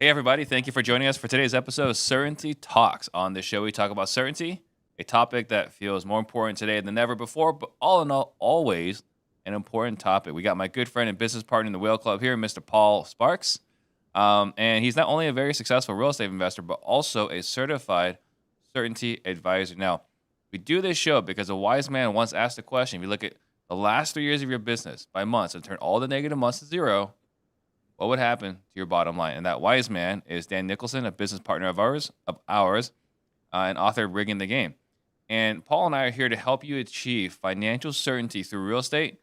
Hey, everybody. Thank you for joining us for today's episode of Certainty Talks. On this show, we talk about certainty, a topic that feels more important today than ever before, but all in all, always an important topic. We got my good friend and business partner in the Whale Club here, Mr. Paul Sparks. And he's not only a very successful real estate investor, but also a certified certainty advisor. Now, we do this show because a wise man once asked a question. If you look at the last 3 years of your business by months and turn all the negative months to zero, what would happen to your bottom line? And that wise man is Dan Nicholson, a business partner of ours, and author of Rigging the Game. And Paul and I are here to help you achieve financial certainty through real estate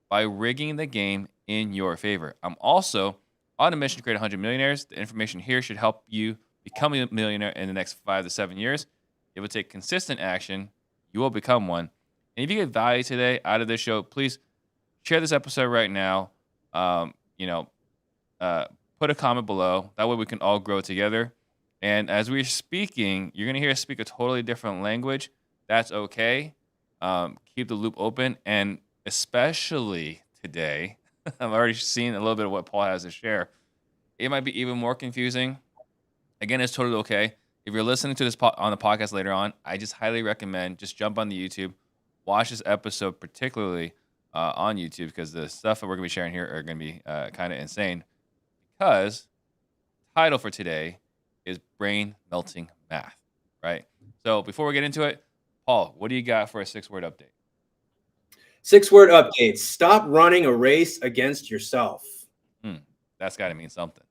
by rigging the game in your favor. I'm also on a mission to create 100 millionaires. The information here should help you become a millionaire in the next 5 to 7 years. It will take consistent action. You will become one. And if you get value today out of this show, please share this episode right now. Put a comment below. That way we can all grow together. And as we're speaking, you're going to hear us speak a totally different language. That's okay. Keep the loop open. And especially today, I've already seen a little bit of what Paul has to share. It might be even more confusing. Again, it's totally okay. If you're listening to this on the podcast later on, I just highly recommend just jump on the YouTube, watch this episode, particularly on YouTube, because the stuff that we're going to be sharing here are going to be kind of insane. Because title for today is Brain Melting Math, right? So before we get into it, Paul, what do you got for a 6-word update? 6-word update. Stop running a race against yourself. That's got to mean something.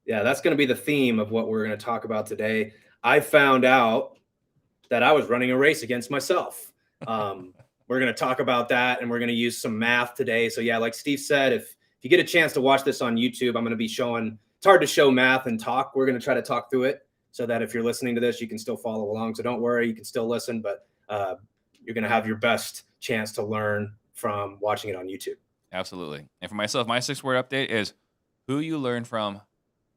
Yeah, that's going to be the theme of what we're going to talk about today. I found out that I was running a race against myself. We're going to talk about that, and we're going to use some math today. So yeah, like Steve said, if you get a chance to watch this on YouTube, I'm going to be showing, it's hard to show math and talk. We're going to try to talk through it so that if you're listening to this, you can still follow along. So don't worry, you can still listen, but you're going to have your best chance to learn from watching it on YouTube. Absolutely. And for myself, my 6-word update is who you learn from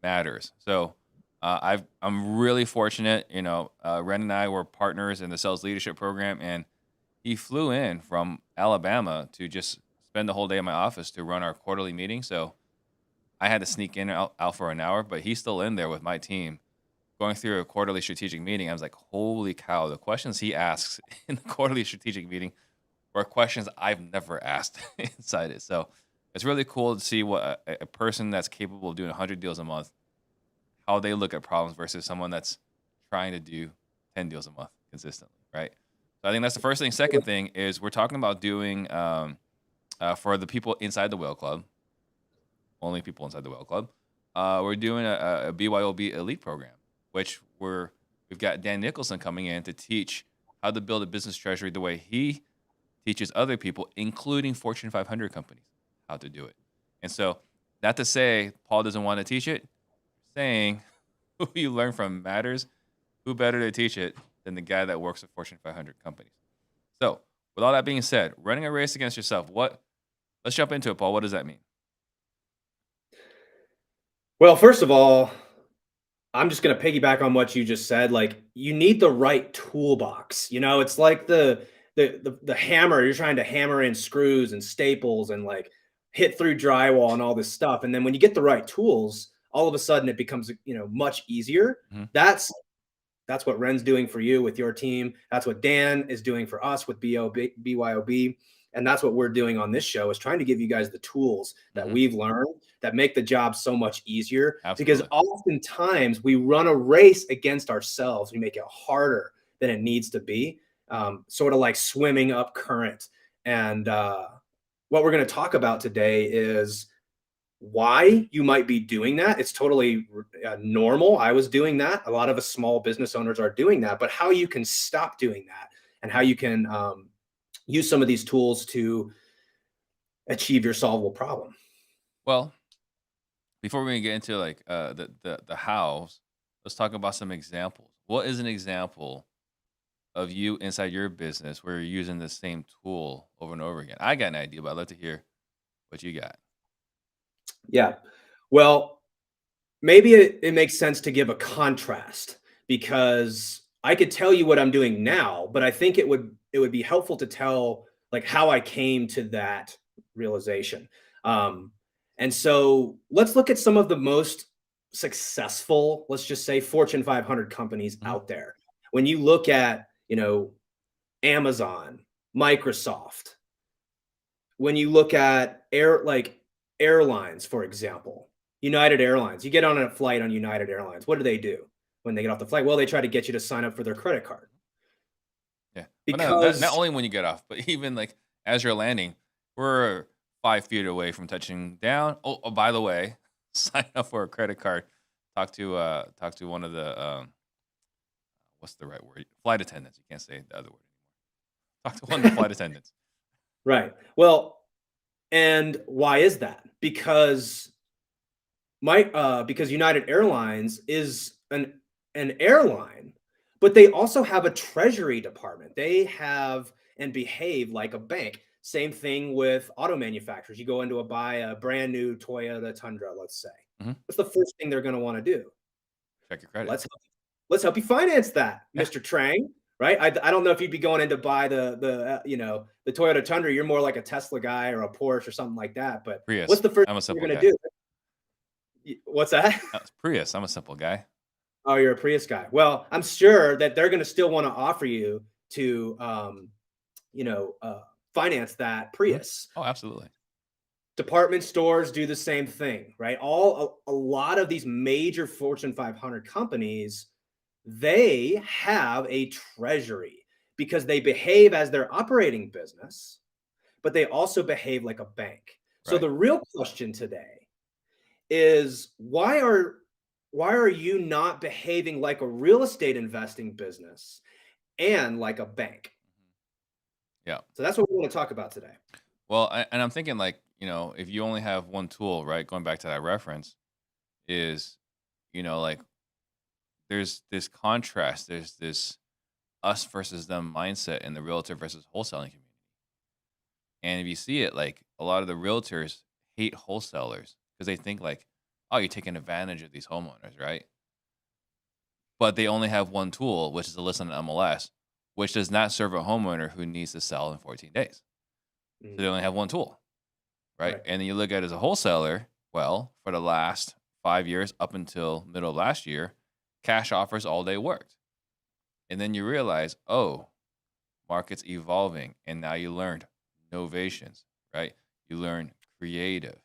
matters. So I'm really fortunate. Ren and I were partners in the sales leadership program, and he flew in from Alabama to just spend the whole day in my office to run our quarterly meeting. So I had to sneak in and out for an hour, but he's still in there with my team going through a quarterly strategic meeting. I was like, holy cow, the questions he asks in the quarterly strategic meeting were questions I've never asked inside it. So it's really cool to see what a person that's capable of doing 100 deals a month, how they look at problems versus someone that's trying to do 10 deals a month consistently, right? So I think that's the first thing. Second thing is we're talking about doing for the people inside the Whale Club, only people inside the Whale Club, we're doing a BYOB elite program, which we've got Dan Nicholson coming in to teach how to build a business treasury the way he teaches other people, including Fortune 500 companies, how to do it. And so, not to say Paul doesn't want to teach it, saying who you learn from matters. Who better to teach it than the guy that works at Fortune 500 companies? So, with all that being said, running a race against yourself, let's jump into it, Paul. What does that mean? Well, first of all, I'm just going to piggyback on what you just said. Like, you need the right toolbox. It's like the hammer. You're trying to hammer in screws and staples and like hit through drywall and all this stuff. And then when you get the right tools, all of a sudden it becomes, much easier. Mm-hmm. That's what Ren's doing for you with your team. That's what Dan is doing for us with BYOB. And that's what we're doing on this show, is trying to give you guys the tools that we've learned that make the job so much easier. Absolutely. Because oftentimes we run a race against ourselves. We make it harder than it needs to be, sort of like swimming up current. And what we're going to talk about today is why you might be doing that. It's totally normal. I was doing that. A lot of us small business owners are doing that, but how you can stop doing that and how you can use some of these tools to achieve your solvable problem. Well, before we get into like the hows, let's talk about some examples. What is an example of you inside your business where you're using the same tool over and over again? I got an idea, but I'd love to hear what you got. Yeah. Well, maybe it makes sense to give a contrast, because I could tell you what I'm doing now, but I think it would be helpful to tell like how I came to that realization. And so let's look at some of the most successful, let's just say Fortune 500 companies Mhm. out there. When you look at, Amazon, Microsoft, when you look at airlines, for example, United Airlines, you get on a flight on United Airlines. What do when they get off the flight? Well, they try to get you to sign up for their credit card Yeah. But no, not because only when you get off, but even like as you're landing, we're 5 feet away from touching down. Oh, by the way, sign up for a credit card. Talk to one of the what's the right word? Flight attendants. You can't say the other word. Talk to one of the flight attendants. right. Well, and why is that? Because United Airlines is an airline, but they also have a treasury department. They have and behave like a bank. Same thing with auto manufacturers. You go into buy a brand new Toyota Tundra, let's say. Mhm. What's the first thing they're going to want to do? Check your credit. Let's let's help you finance that, Yeah. Mr. Trang. Right? I don't know if you'd be going in to buy the Toyota Tundra. You're more like a Tesla guy or a Porsche or something like that. But what's Prius. the first I'm a thing you're simple going guy. to do? What's that? Prius. I'm a simple guy. Oh, you're a Prius guy. Well, I'm sure that they're going to still want to offer you to, you know, uh, finance that Mhm. Prius. Oh, absolutely. Department stores do the same thing, right? A lot of these major Fortune 500 companies, they have a treasury because they behave as their operating business, but they also behave like a bank. So Right. the real question today is why are you not behaving like a real estate investing business and like a bank? Yeah. So that's what we want to talk about today. Well, and I'm thinking like, if you only have one tool, right? Going back to that reference, is, like there's this contrast, there's this us versus them mindset in the realtor versus wholesaling community. And if you see it, like a lot of the realtors hate wholesalers because they think like, oh, you're taking advantage of these homeowners, right? But they only have one tool, which is to list on MLS, which does not serve a homeowner who needs to sell in 14 days. So they Mhm. only have one tool, right? Right. And then you look at it as a wholesaler, well, for the last 5 years up until middle of last year, cash offers all day worked. And then you realize, oh, market's evolving. And now you learned novations, right? You learn creative.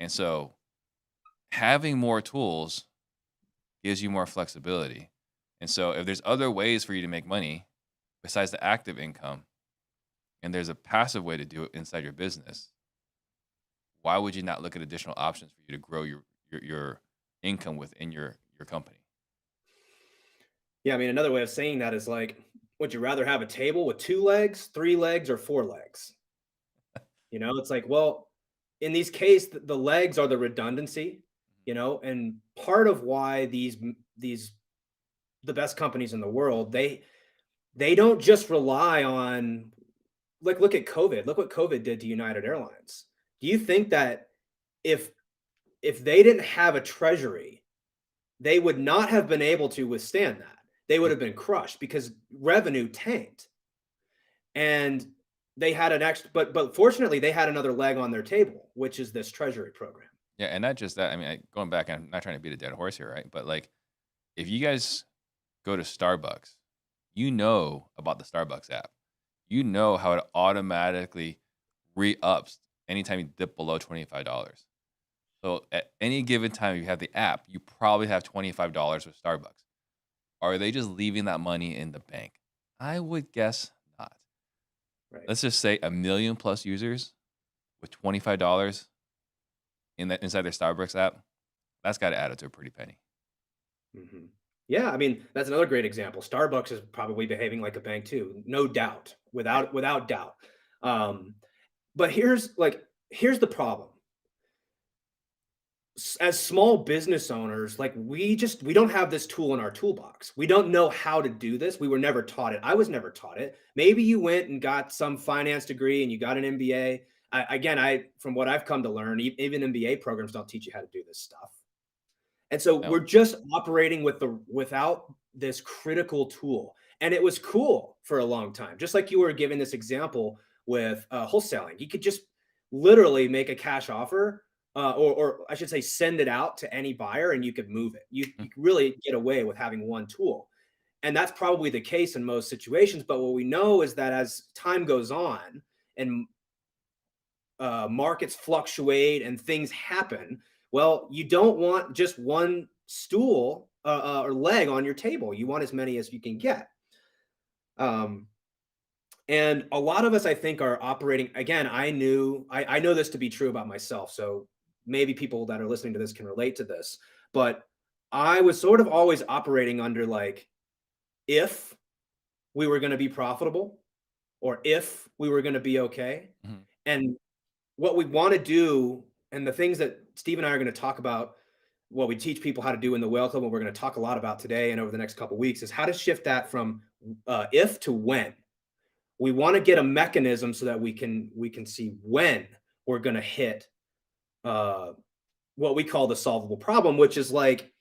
And so having more tools gives you more flexibility. And so if there's other ways for you to make money besides the active income, and there's a passive way to do it inside your business, why would you not look at additional options for you to grow your income within your company? Yeah, I mean, another way of saying that is like, would you rather have a table with 2 legs, 3 legs, or 4 legs? It's like, well, in these case, the legs are the redundancy, and part of why these the best companies in the world, they don't just rely on, like, look at COVID. Look what COVID did to United Airlines. Do you think that if if they didn't have a treasury, they would not have been able to withstand that? They would Mhm. have been crushed because revenue tanked. And they had an extra, but fortunately they had another leg on their table, which is this treasury program. Yeah, and not just that. I mean, going back, I'm not trying to beat a dead horse here, right? But like, if you guys go to Starbucks, you know about the Starbucks app. You know how it automatically re-ups anytime you dip below $25. So at any given time you have the app, you probably have $25 with Starbucks. Are they just leaving that money in the bank? I would guess not. Right. Let's just say a million plus users with $25 inside their Starbucks app. That's got to add up to a pretty penny. Mhm. Yeah, I mean, that's another great example. Starbucks is probably behaving like a bank too, no doubt, Right. without doubt. Um, but here's the problem. As small business owners, like we don't have this tool in our toolbox. We don't know how to do this. We were never taught it. I was never taught it. Maybe you went and got some finance degree and you got an MBA. Again, from what I've come to learn, even MBA programs don't teach you how to do this stuff. And so No. we're just operating without this critical tool. And it was cool for a long time. Just like you were giving this example with wholesaling. You could just literally make a cash offer or I should say, send it out to any buyer and you could move it. You really get away with having one tool. And that's probably the case in most situations. But what we know is that as time goes on and markets fluctuate and things happen, well, you don't want just one stool or leg on your table. You want as many as you can get. Um, and a lot of us, I think, are operating. Again, I know this to be true about myself. So maybe people that are listening to this can relate to this. But I was sort of always operating under like, if we were going to be profitable or if we were going to be okay. Mhm. And what we want to do, and the things that Steve and I are going to talk about, what we teach people how to do in the Whale Club, and we're going to talk a lot about today and over the next couple of weeks, is how to shift that from if to when. We want to get a mechanism so that we can see when we're going to hit uh, what we call the solvable problem, which is like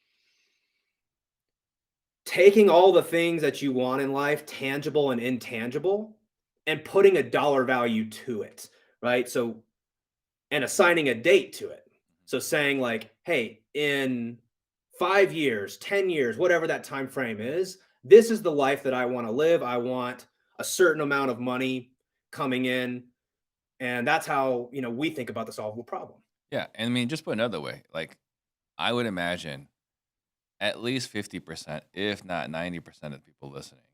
taking all the things that you want in life, tangible and intangible, and putting a dollar value to it, right? So, and assigning a date to it. So saying like, hey, in 5 years, 10 years, whatever that time frame is, this is the life that I want to live. I want a certain amount of money coming in. And that's how, we think about the solvable problem. Yeah, and I mean, just put another way, like I would imagine at least 50%, if not 90% of the people listening,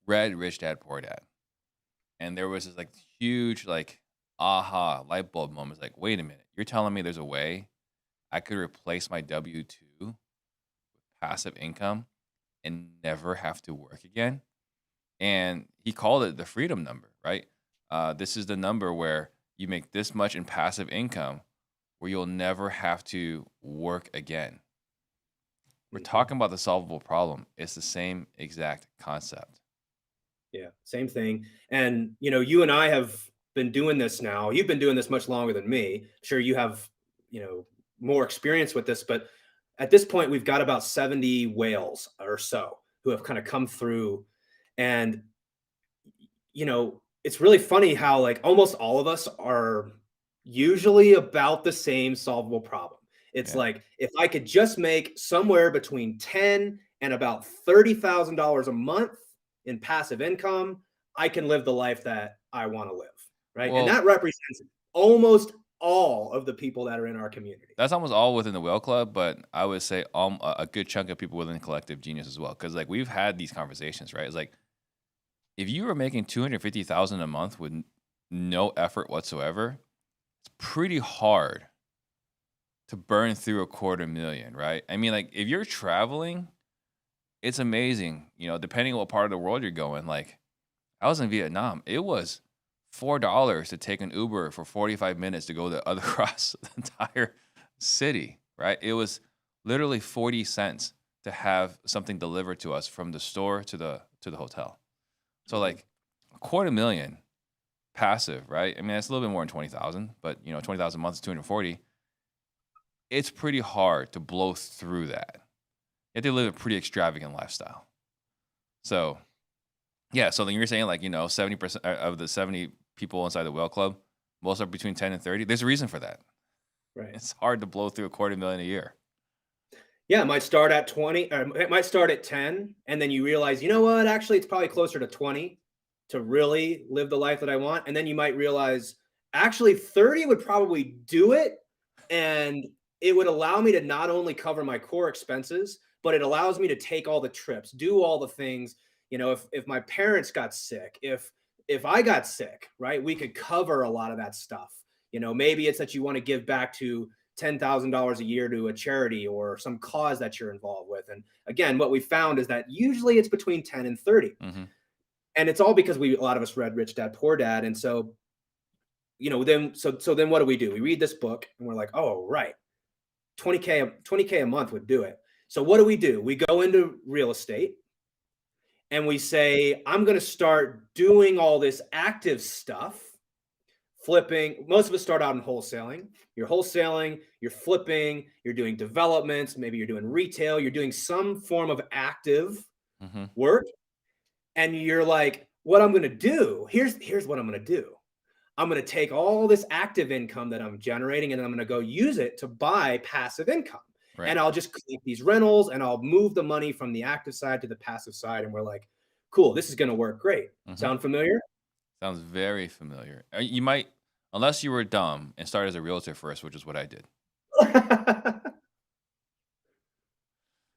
read Rich Dad Poor Dad. And there was this like huge like aha light bulb moment. It's like, wait a minute, you're telling me there's a way I could replace my W-2 with passive income and never have to work again? And he called it the freedom number, right? This is the number where you make this much in passive income where you'll never have to work again. We're Mhm. talking about the solvable problem. It's the same exact concept. Yeah, same thing. And you and I have been doing this now. You've been doing this much longer than me. Sure, you have, more experience with this, but at this point, we've got about 70 whales or so who have kind of come through. And it's really funny how like almost all of us are usually about the same solvable problem. It's Yeah. like if I could just make somewhere between 10 and about $30,000 a month in passive income, I can live the life that I want to live, right? And Well, that represents almost all of the people that are in our community. that's almost all within the Whale Club, but I would say a good chunk of people within Collective Genius as well. Because like we've had these conversations, right? It's like if you were making 250,000 a month with no effort whatsoever, it's pretty hard to burn through a quarter million, right? I mean, like if you're traveling, it's amazing. Depending on what part of the world you're going. Like I was in Vietnam, it was $4 to take an Uber for 45 minutes to go the other across the entire city, right? It was literally 40 cents to have something delivered to us from the store to the hotel. So Mhm. like a quarter million passive, right? I mean, it's a little bit more than 20,000, but 20,000 a month is 240. It's pretty hard to blow through that. You have to live a pretty extravagant lifestyle. So, yeah, so then you're saying like, 70% of the 70 people inside the Whale Club, most are between 10 and 30. There's a reason for that. Right. It's hard to blow through a quarter million a year. Yeah, it might start at 20, or it might start at 10, and then you realize, you know what, actually it's probably closer to 20 to really live the life that I want. And then you might realize actually 30 would probably do it. And it would allow me to not only cover my core expenses, but it allows me to take all the trips, do all the things. If my parents got sick, if I got sick, right, we could cover a lot of that stuff. Maybe it's that you want to give back to $10,000 a year to a charity or some cause that you're involved with. And again, what we found is that usually it's between 10 and 30. Hmm. And it's all because a lot of us read Rich Dad Poor Dad. And so, then what do? We read this book and we're like, oh, right. 20K a month would do it. So what do? We go into real estate and we say, I'm going to start doing all this active stuff, flipping. Most of us start out in wholesaling. You're wholesaling, you're flipping, you're doing developments, maybe you're doing retail, you're doing some form of active Hmm. work. And you're like, what I'm going to do, here's what I'm going to do. I'm going to take all this active income that I'm generating and I'm going to go use it to buy passive income. Right. And I'll just collect these rentals and I'll move the money from the active side to the passive side. And we're like, cool, this is going to work great. Sound familiar? Sounds very familiar. You might, unless you were dumb and started as a realtor first, which is what I did.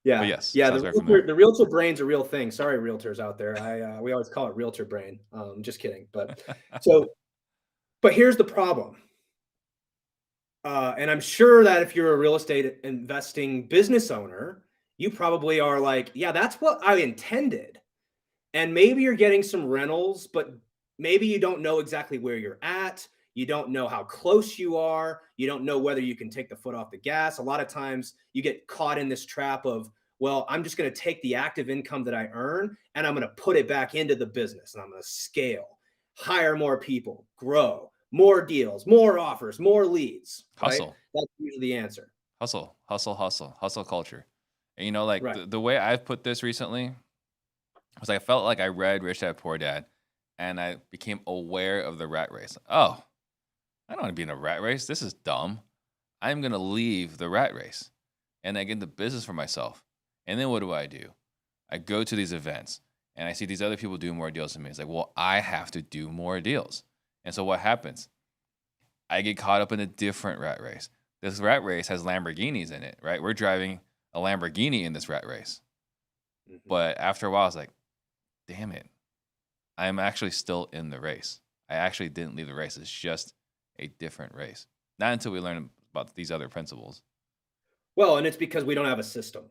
Yeah. But yes, Yeah. sounds very familiar. The realtor brain's a real thing. Sorry, realtors out there. We always call it realtor brain. Just kidding. But here's the problem. And I'm sure that if you're a real estate investing business owner, you probably are like, yeah, that's what I intended. And maybe you're getting some rentals, but maybe you don't know exactly where you're at. You don't know how close you are. You don't know whether you can take the foot off the gas. A lot of times you get caught in this trap of, well, I'm just going to take the active income that I earn and I'm going to put it back into the business and I'm going to scale, hire more people, grow, more deals, more offers, more leads. Hustle. Right? That's usually the answer. Hustle culture. And like Right. the way I've put this recently was I felt like I read Rich Dad Poor Dad and I became aware of the rat race. Oh, I don't want to be in a rat race. This is dumb. I'm going to leave the rat race and I get into business for myself. And then what do? I go to these events and I see these other people doing more deals than me. It's like, well, I have to do more deals. And so what happens? I get caught up in a different rat race. This rat race has Lamborghinis in it, right? We're driving a Lamborghini in this rat race. But after a while, I was like, damn it. I'm actually still in the race. I actually didn't leave the race. It's just a different race. Not until we learn about these other principles. Well, and it's because we don't have a system.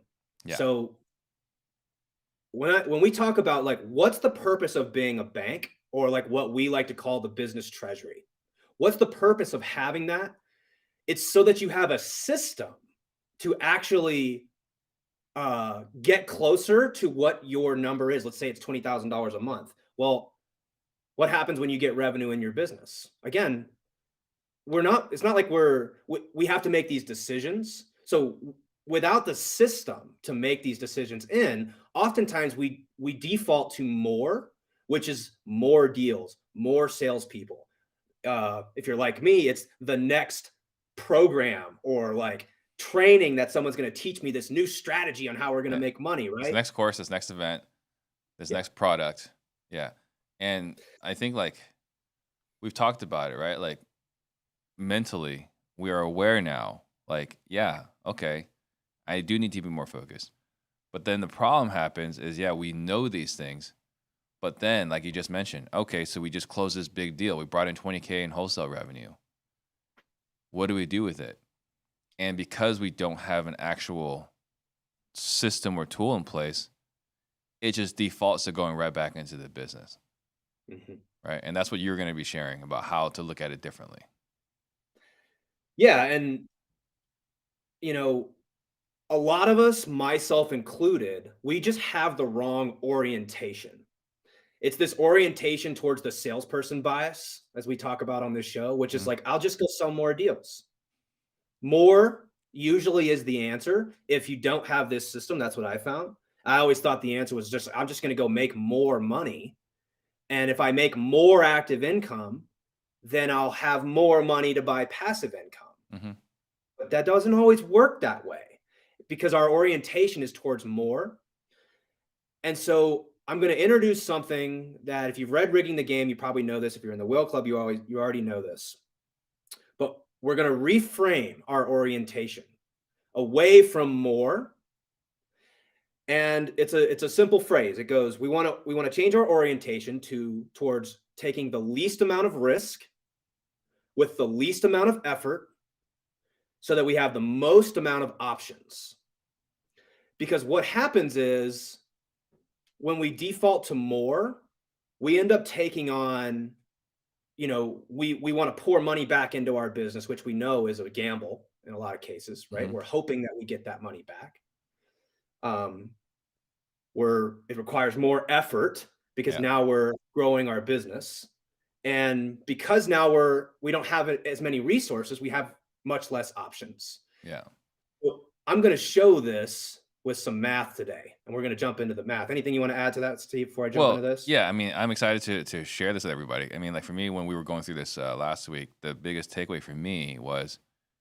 Yeah. So when we talk about like what's the purpose of being a bank or like what we like to call the business treasury, what's the purpose of having that? It's so that you have a system to actually get closer to what your number is. Let's say it's $20,000 a month. Well, what happens when you get revenue in your business? Again, it's not like we have to make these decisions. So without the system to make these decisions in, oftentimes we default to more, which is more deals, more salespeople. If you're like me, it's the next program or like training that someone's going to teach me this new strategy on how we're going to make money, right? This next course, this next event, this next product. Yeah. And I think like we've talked about it, right? Like mentally, we are aware now, like, yeah, okay, I do need to be more focused. But then the problem happens is, yeah, we know these things. But then, like you just mentioned, okay, so we just closed this big deal. We brought in $20K in wholesale revenue. What do we do with it? And because we don't have an actual system or tool in place, it just defaults to going right back into the business. Right? And that's what you're going to be sharing about how to look at it differently. Yeah. And, a lot of us, myself included, we just have the wrong orientation. It's this orientation towards the salesperson bias, as we talk about on this show, which is like, I'll just go sell more deals. More usually is the answer. If you don't have this system, that's what I found. I always thought the answer was just, I'm just going to go make more money. And if I make more active income, then I'll have more money to buy passive income. But that doesn't always work that way because our orientation is towards more. And so I'm going to introduce something that if you've read Rigging the Game, you probably know this. If you're in the Whale Club, you already know this. But we're going to reframe our orientation away from more. And it's a simple phrase. It goes, we want to change our orientation towards taking the least amount of risk with the least amount of effort so that we have the most amount of options. Because what happens is when we default to more, we end up taking on, we want to pour money back into our business, which we know is a gamble in a lot of cases, right? We're hoping that we get that money back. It requires more effort because now we're growing our business. And because now we don't have as many resources, we have much less options. Yeah. Well, I'm going to show this with some math today, and we're going to jump into the math. Anything you want to add to that, Steve, before I jump into Well, this? yeah, I mean, I'm excited to share this with everybody. I mean, like for me, when we were going through this last week, the biggest takeaway for me was,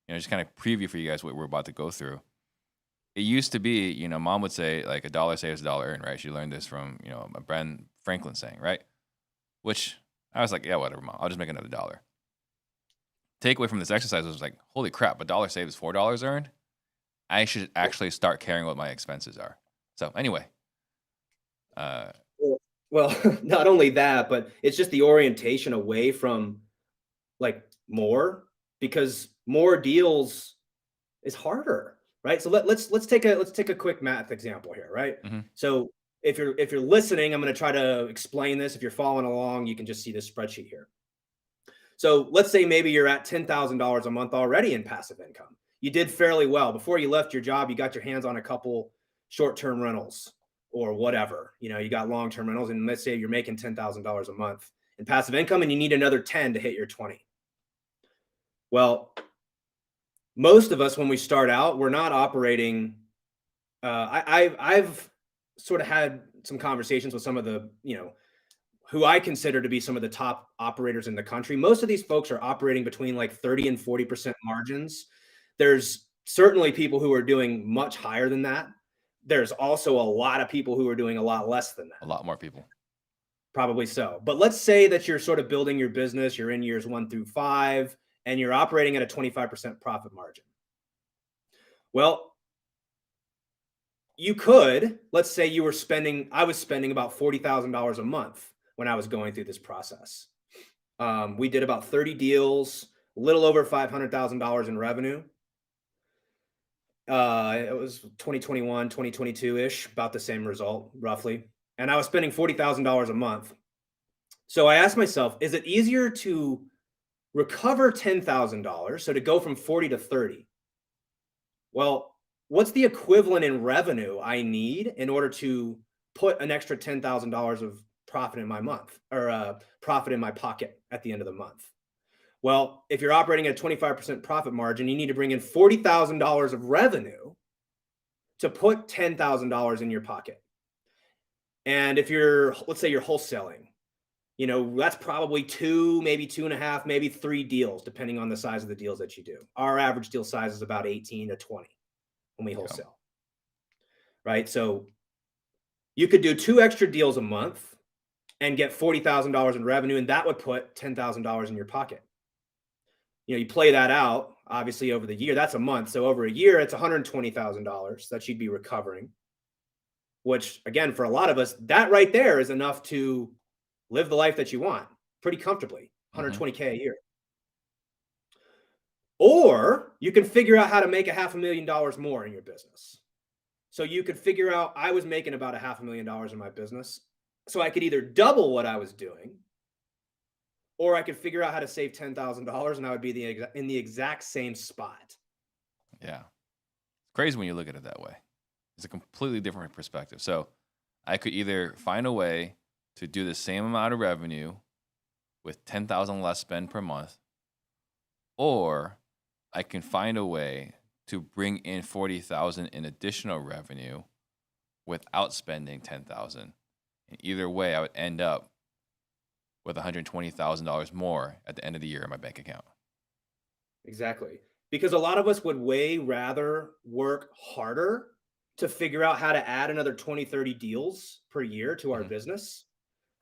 just kind of preview for you guys what we're about to go through. It used to be, mom would say like a dollar saved is a dollar earned, right? She learned this from, a Ben Franklin saying, right? Which I was like, yeah, whatever, mom. I'll just make another dollar. Takeaway from this exercise was like, holy crap, a dollar saved is $4 earned. I should actually start caring what my expenses are. So anyway, well, not only that, but it's just the orientation away from like more, because more deals is harder, right? So let's take a quick math example here, right? mhm. So if you're listening, I'm going to try to explain this. If you're following along, you can just see this spreadsheet here. So let's say maybe you're at $10,000 a month already in passive income. You did fairly well. Before you left your job, you got your hands on a couple short-term rentals or whatever. You got long-term rentals, and let's say you're making $10,000 a month in passive income and you need another 10 to hit your 20. Well, most of us, when we start out, we're not operating. I've sort of had some conversations with some of the, who I consider to be some of the top operators in the country. Most of these folks are operating between like 30 and 40% margins. There's certainly people who are doing much higher than that. There's also a lot of people who are doing a lot less than that. A lot more people. Probably so. But let's say that you're sort of building your business, you're in years 1 through 5, and you're operating at a 25% profit margin. Well, you could, let's say I was spending about $40,000 a month when I was going through this process. We did about 30 deals, a little over $500,000 in revenue. It was 2021, 2022-ish, about the same result, roughly. And I was spending $40,000 a month. So I asked myself, is it easier to recover $10,000, so to go from 40 to 30? Well, what's the equivalent in revenue I need in order to put an extra $10,000 of profit in my month, or profit in my pocket at the end of the month? Well, if you're operating at a 25% profit margin, you need to bring in $40,000 of revenue to put $10,000 in your pocket. And if let's say you're wholesaling, that's probably 2, maybe 2.5, maybe 3 deals, depending on the size of the deals that you do. Our average deal size is about 18 to 20 when we wholesale, right? So you could do 2 extra deals a month and get $40,000 in revenue, and that would put $10,000 in your pocket. You play that out, obviously, over the year. That's a month. So over a year, it's $120,000 that you'd be recovering, which, again, for a lot of us, that right there is enough to live the life that you want pretty comfortably, $120K a year. Or you can figure out how to make $500,000 more in your business. So you could figure out, I was making about $500,000 in my business. So I could either double what I was doing, or I could figure out how to save $10,000 and I would be in the exact same spot. Yeah. It's crazy when you look at it that way. It's a completely different perspective. So I could either find a way to do the same amount of revenue with 10,000 less spend per month, or I can find a way to bring in 40,000 in additional revenue without spending 10,000. And either way, I would end up with $120,000 more at the end of the year in my bank account. Exactly. Because a lot of us would way rather work harder to figure out how to add another 20, 30 deals per year to our business.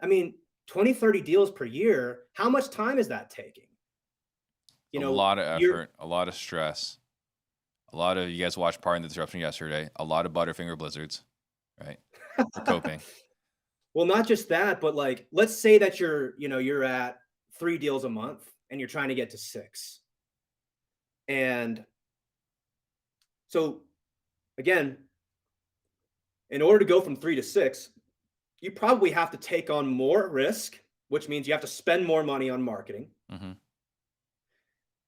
I mean, 20, 30 deals per year, how much time is that taking? A lot of effort, a lot of stress. A lot of, you guys watched Part in the Disruption yesterday, a lot of Butterfinger blizzards, right? For coping. Well, not just that, but like, let's say that you're at 3 deals a month and you're trying to get to 6. And so again, in order to go from 3 to 6, you probably have to take on more risk, which means you have to spend more money on marketing.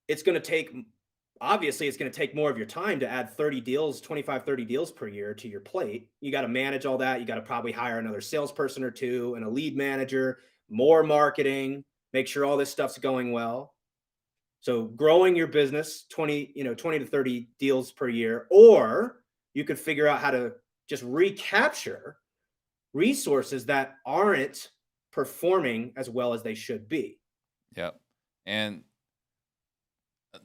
It's going to take more of your time to add 30 deals, 25, 30 deals per year to your plate. You got to manage all that. You got to probably hire another salesperson or 2 and a lead manager, more marketing, make sure all this stuff's going well. So growing your business, 20 to 30 deals per year, or you could figure out how to just recapture resources that aren't performing as well as they should be. Yep. And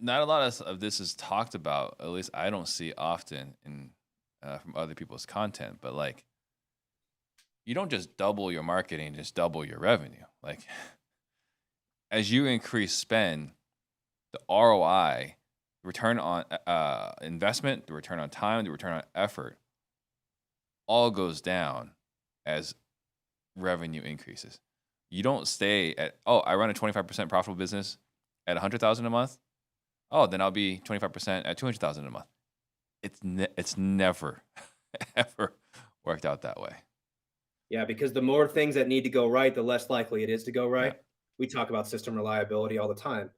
not a lot of this is talked about. At least I don't see often in from other people's content. But like, you don't just double your marketing, just double your revenue. Like, as you increase spend, the ROI, return on investment, the return on time, the return on effort, all goes down as revenue increases. You don't stay at, oh, I run a 25% profitable business at 100,000 a month. Oh, then I'll be 25% at 200,000 a month. It's never ever worked out that way. Yeah, because the more things that need to go right, the less likely it is to go right. Yeah. We talk about system reliability all the time.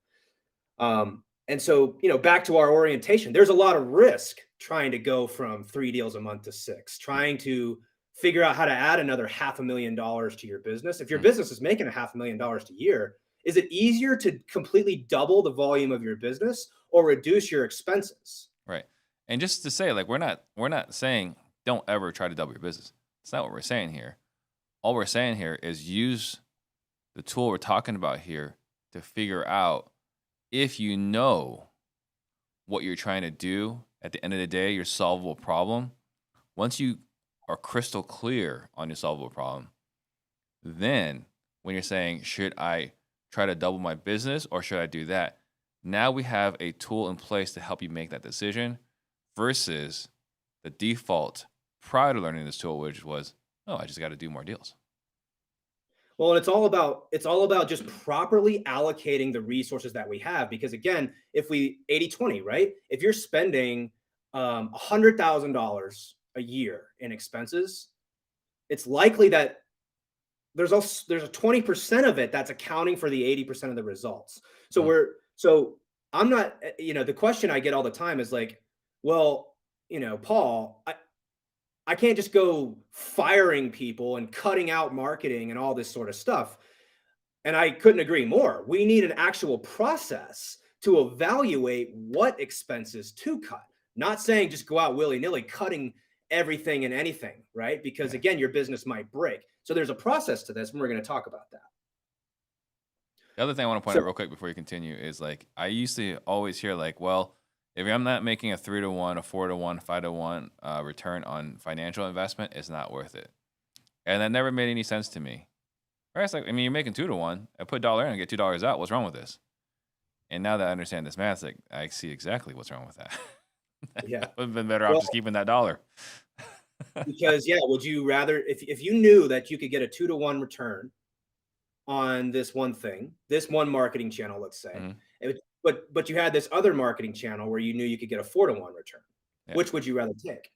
And so, back to our orientation, there's a lot of risk trying to go from 3 deals a month to 6, trying to figure out how to add another $500,000 to your business. If your business is making $500,000 a year, is it easier to completely double the volume of your business or reduce your expenses? Right. And just to say, like, we're not saying don't ever try to double your business. It's not what we're saying here. All we're saying here is use the tool we're talking about here to figure out if you know what you're trying to do at the end of the day, your solvable problem. Once you are crystal clear on your solvable problem, then when you're saying, should I try to double my business or should I do that? Now we have a tool in place to help you make that decision versus the default prior to learning this tool, which was, oh, I just got to do more deals. Well, it's all about just properly allocating the resources that we have. Because again, if we 80-20, right? If you're spending $100,000 a year in expenses, it's likely that there's a 20% of it that's accounting for the 80% of the results. So I'm not, the question I get all the time is like, well, Paul, I can't just go firing people and cutting out marketing and all this sort of stuff. And I couldn't agree more. We need an actual process to evaluate what expenses to cut. Not saying just go out willy-nilly cutting everything and anything, right? Because again, your business might break. So there's a process to this, and we're going to talk about that. The other thing I want to point out real quick before you continue is, like, I used to always hear like, well, if I'm not making a 3-to-1, a 4-to-1, 5-to-1 return on financial investment, it's not worth it. And that never made any sense to me. Right? It's like, I mean, you're making 2-to-1. I put $1 in and get $2 out. What's wrong with this? And now that I understand this math, like, I see exactly what's wrong with that. Yeah. I would have been better off just keeping that $1. Because would you rather, if you knew that you could get a 2-to-1 return on this one thing, this one marketing channel, let's say, but you had this other marketing channel where you knew you could get a 4-to-1 return, which would you rather take?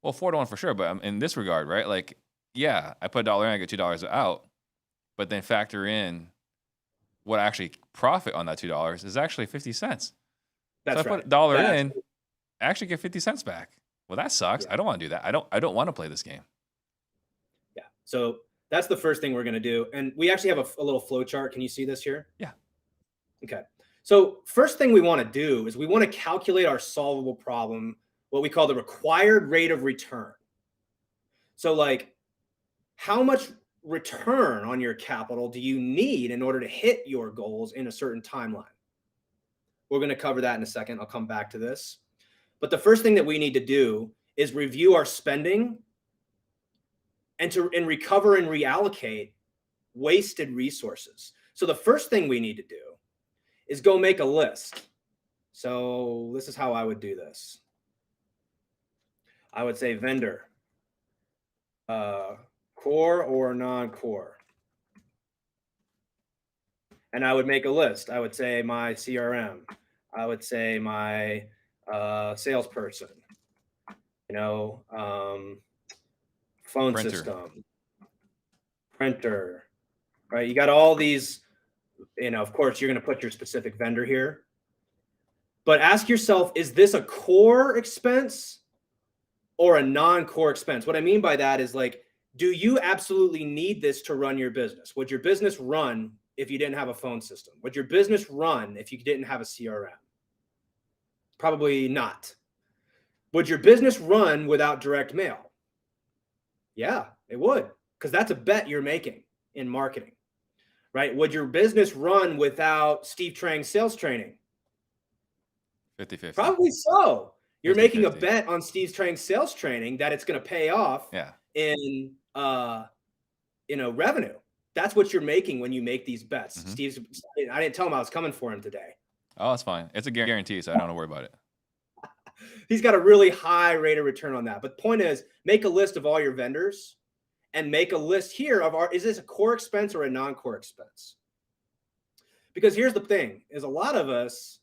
Well, 4-to-1 for sure, but in this regard, right? Like, yeah, I put $1 in, I get $2 out, but then factor in what I actually profit on that $2 is actually 50 cents. That's so I right. put $1 in, I actually get 50 cents back. Well, that sucks. Yeah. I don't want to do that. I don't want to play this game. Yeah. So that's the first thing we're going to do. And we actually have a little flow chart. Can you see this here? Yeah. Okay. So first thing we want to do is we want to calculate our solvable problem, what we call the required rate of return. So like, how much return on your capital do you need in order to hit your goals in a certain timeline? We're going to cover that in a second. I'll come back to this. But the first thing that we need to do is review our spending and recover and reallocate wasted resources. So the first thing we need to do is go make a list. So this is how I would do this. I would say vendor, core or non-core. And I would make a list. I would say my CRM. I would say my salesperson, phone system, printer, right? You got all these, of course, you're going to put your specific vendor here. But ask yourself, is this a core expense or a non-core expense? What I mean by that is, like, do you absolutely need this to run your business? Would your business run if you didn't have a phone system? Would your business run if you didn't have a CRM? Probably not. Would your business run without direct mail? Yeah, it would, because that's a bet you're making in marketing, right? Would your business run without Steve Trang's sales training? 50-50. Probably so. You're making a 50-50. bet on Steve Trang's sales training that it's going to pay off Yeah. in revenue. That's what you're making when you make these bets. I didn't tell him I was coming for him today. Oh, it's fine. It's a guarantee, so I don't have to worry about it. He's got a really high rate of return on that. But the point is, make a list of all your vendors and make a list here of is this a core expense or a non-core expense? Because here's the thing, is a lot of us,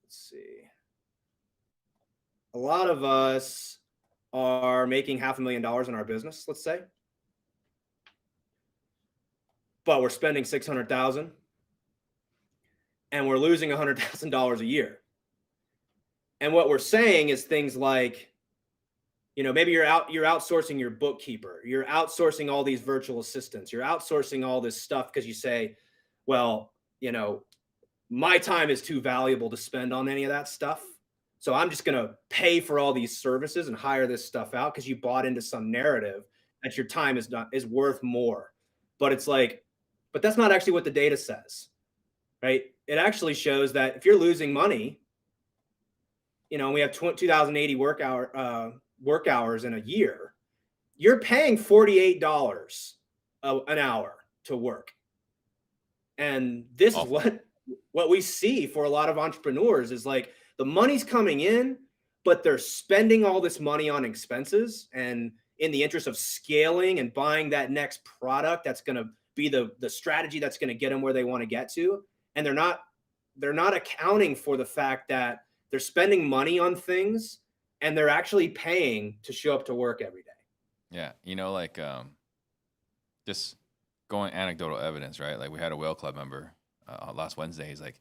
let's see, a lot of us are making $500,000 in our business, let's say, but we're spending $600,000 and we're losing $100,000 a year. And what we're saying is things like, maybe you're outsourcing your bookkeeper, you're outsourcing all these virtual assistants, you're outsourcing all this stuff because you say, well, my time is too valuable to spend on any of that stuff. So I'm just going to pay for all these services and hire this stuff out because you bought into some narrative that your time is worth more. But it's like, but that's not actually what the data says, right? It actually shows that if you're losing money, we have 2,080 work hours in a year, you're paying $48 an hour to work. And this is what we see for a lot of entrepreneurs is like the money's coming in, but they're spending all this money on expenses and in the interest of scaling and buying that next product that's going to be the strategy that's going to get them where they want to get to. And they're not accounting for the fact that they're spending money on things and they're actually paying to show up to work every day. Yeah. Just going anecdotal evidence, right? Like we had a Whale Club member last Wednesday. He's like,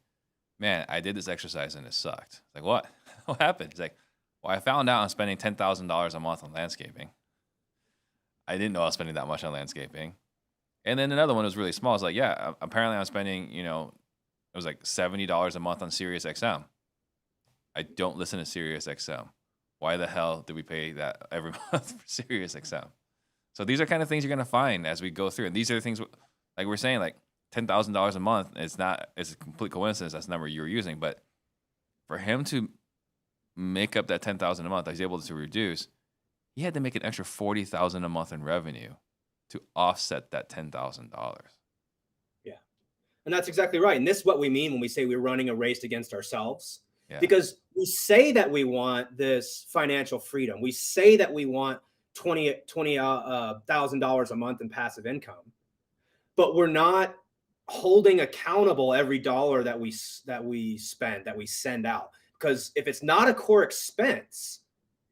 man, I did this exercise and it sucked. Like, what? What happened? He's like, well, I found out I'm spending $10,000 a month on landscaping. I didn't know I was spending that much on landscaping. And then another one was really small. I was like, yeah, apparently I'm spending, it was like $70 a month on Sirius XM. I don't listen to Sirius XM. Why the hell do we pay that every month for Sirius XM? So these are kind of things you're going to find as we go through. And these are the things, like we're saying, like $10,000 a month, it's a complete coincidence. That's the number you're using. But for him to make up that $10,000 a month, he's able to reduce, he had to make an extra $40,000 a month in revenue to offset that $10,000. Yeah. And that's exactly right. And this is what we mean when we say we're running a race against ourselves. Yeah. Because we say that we want this financial freedom. We say that we want $20,000 a month in passive income, but we're not holding accountable every dollar that we spend, that we send out. Because if it's not a core expense,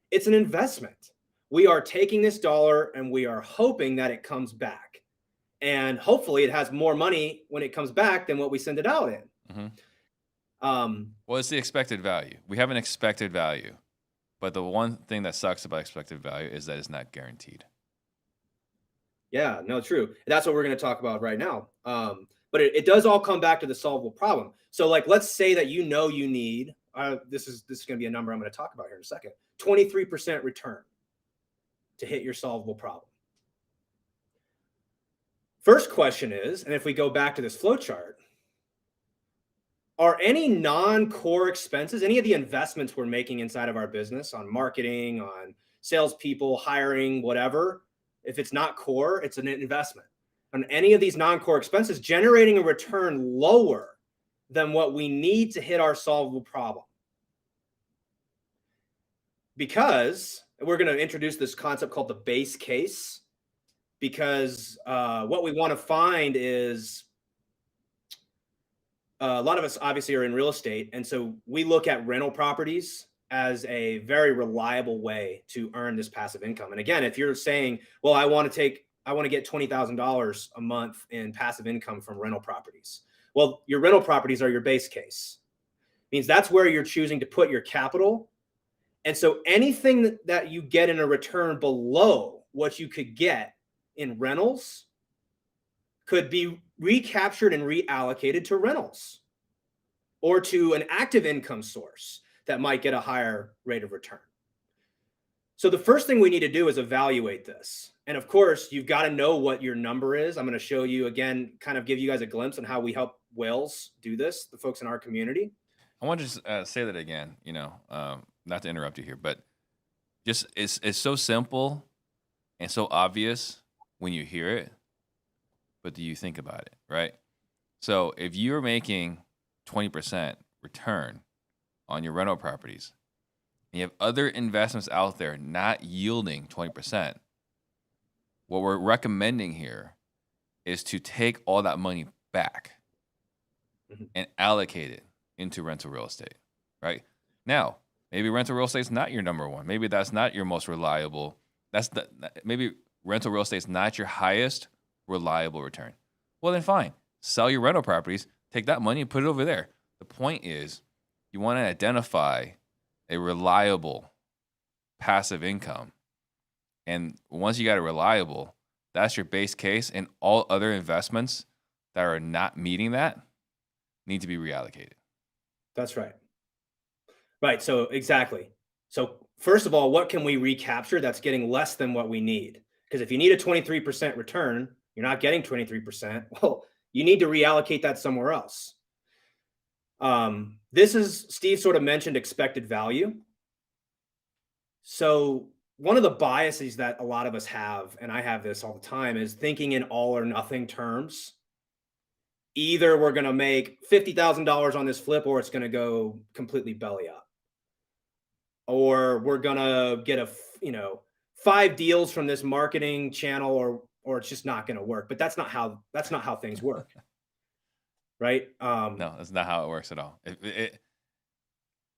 it's an investment. We are taking this dollar and we are hoping that it comes back. And hopefully it has more money when it comes back than what we send it out in. Mm-hmm. Well, it's the expected value. We have an expected value. But the one thing that sucks about expected value is that it's not guaranteed. Yeah, no, true. That's what we're going to talk about right now. But it does all come back to the solvable problem. So like, let's say that you need, this is going to be a number I'm going to talk about here in a second, 23% return to hit your solvable problem. First question is, and if we go back to this flow chart, are any non-core expenses, any of the investments we're making inside of our business on marketing, on salespeople, hiring, whatever, if it's not core, it's an investment. On any of these non-core expenses, generating a return lower than what we need to hit our solvable problem? Because we're going to introduce this concept called the base case, because what we want to find is a lot of us obviously are in real estate. And so we look at rental properties as a very reliable way to earn this passive income. And again, if you're saying, well, I want to get $20,000 a month in passive income from rental properties. Well, your rental properties are your base case. It means that's where you're choosing to put your capital. And so anything that you get in a return below what you could get in rentals could be recaptured and reallocated to rentals or to an active income source that might get a higher rate of return. So the first thing we need to do is evaluate this. And of course, you've got to know what your number is. I'm going to show you again, kind of give you guys a glimpse on how we help whales do this, the folks in our community. I want to just say that again. Not to interrupt you here, but just it's so simple and so obvious when you hear it, but do you think about it, right? So if you're making 20% return on your rental properties, and you have other investments out there not yielding 20%, what we're recommending here is to take all that money back and allocate it into rental real estate, right? Now, maybe rental real estate is not your number one. Maybe that's not your most reliable. Maybe rental real estate is not your highest reliable return. Well, then fine. Sell your rental properties, take that money and put it over there. The point is you want to identify a reliable passive income. And once you got a reliable, that's your base case, and all other investments that are not meeting that need to be reallocated. That's right. Right. So exactly. So first of all, what can we recapture that's getting less than what we need? Because if you need a 23% return, you're not getting 23%. Well, you need to reallocate that somewhere else. This is, Steve sort of mentioned expected value. So one of the biases that a lot of us have, and I have this all the time, is thinking in all or nothing terms. Either we're going to make $50,000 on this flip, or it's going to go completely belly up, or we're going to get 5 deals from this marketing channel, or it's just not going to work. But that's not how things work. Right? No, that's not how it works at all.